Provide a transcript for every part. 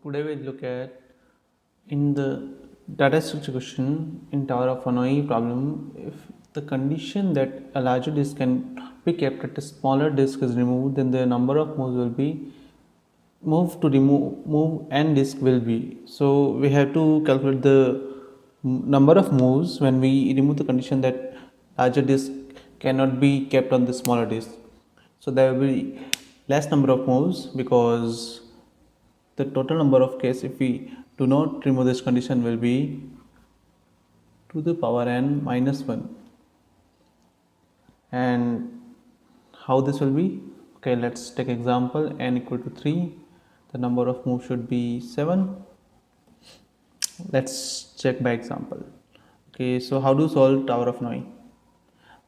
Today we'll look at in the data structure question in Tower of Hanoi problem. If the condition that a larger disk can be kept at a smaller disk is removed, then the number of moves will be moved to move and disk will be. So we have to calculate the number of moves when we remove the condition that larger disk cannot be kept on the smaller disk. So there will be less number of moves because the total number of cases if we do not remove this condition will be to the power n minus 1. And how this will be? Okay, let's take example n equal to 3. The number of moves should be 7. Let's check by example. Okay, so how to solve Tower of Hanoi?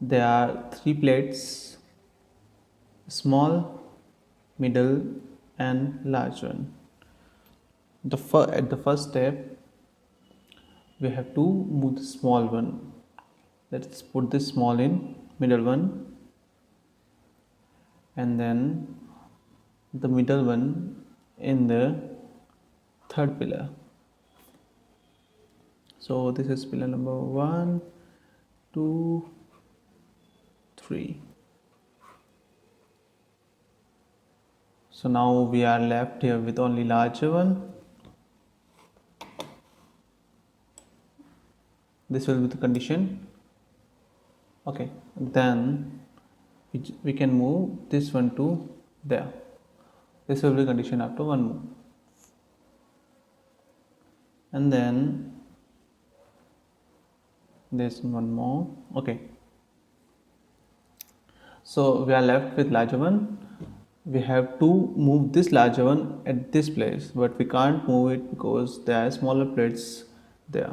There are 3 plates, small, middle and large one. At the first step we have to move the small one. Let's put this small in middle one, and then the middle one in the third pillar. So this is pillar number 1, 2, 3. So now we are left here with only larger one. This will be the condition. Okay, then we can move this one to there. This will be the condition after one move. And then there's one more. Okay, so we are left with larger one. We have to move this larger one at this place, but we can't move it because there are smaller plates there.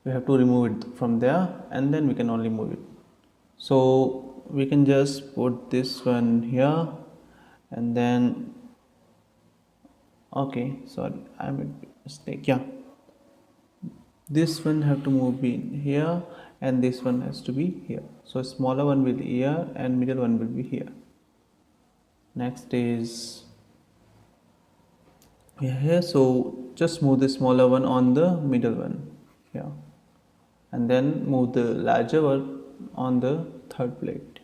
We have to remove it from there and then we can only move it. So we can just put this one here and then I made a mistake. This one have to move in here and this one has to be here. So smaller one will be here and middle one will be here. Next is here, so just move the smaller one on the middle one here, and then move the larger one on the third plate.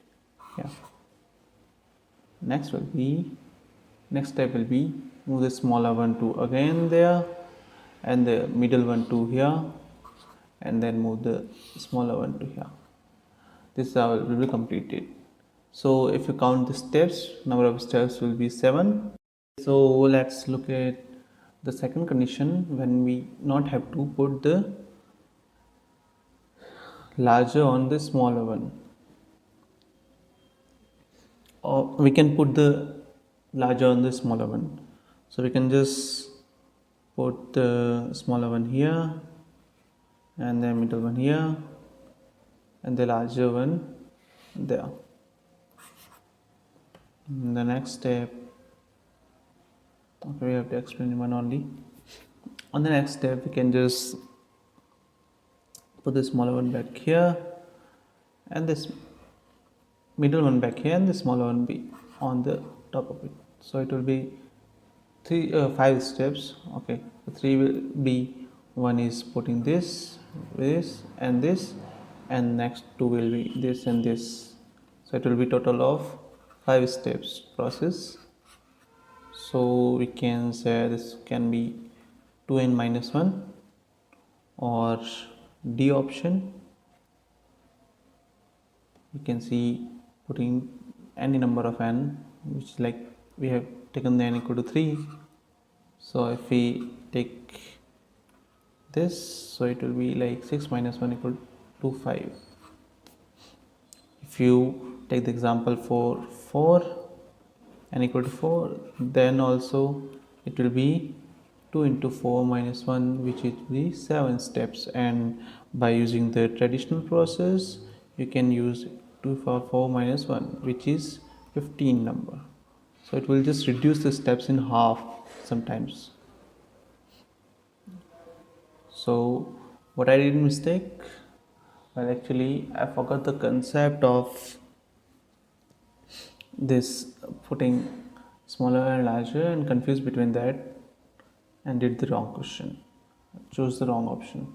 Next step will be move the smaller one to again there, and the middle one to here, and then move the smaller one to here. This is how it will be completed. So if you count the steps, number of steps will be 7. So let's look at the second condition when we not have to put the larger on the smaller one, or we can put the larger on the smaller one. So we can just put the smaller one here and the middle one here and the larger one there. In the next step, okay, we have to explain one only. On the next step, we can just put the smaller one back here and this middle one back here and the smaller one be on the top of it. So it will be 5 steps. Okay, the 3 will be, one is putting this and this, and next 2 will be this and this. So it will be total of 5 steps process. So we can say this can be 2n minus 1 or D option. You can see putting any number of n, which is like we have taken the n equal to 3. So if we take this, so it will be like 6 minus 1 equal to 5. If you take the example for 4 n equal to 4, then also it will be 2 into 4 minus 1, which is the 7 steps, and by using the traditional process you can use 2 for 4 minus 1, which is 15 number. So it will just reduce the steps in half sometimes. So what I did mistake? Well, actually I forgot the concept of this putting smaller and larger and confused between that. and did the wrong question. Chose the wrong option.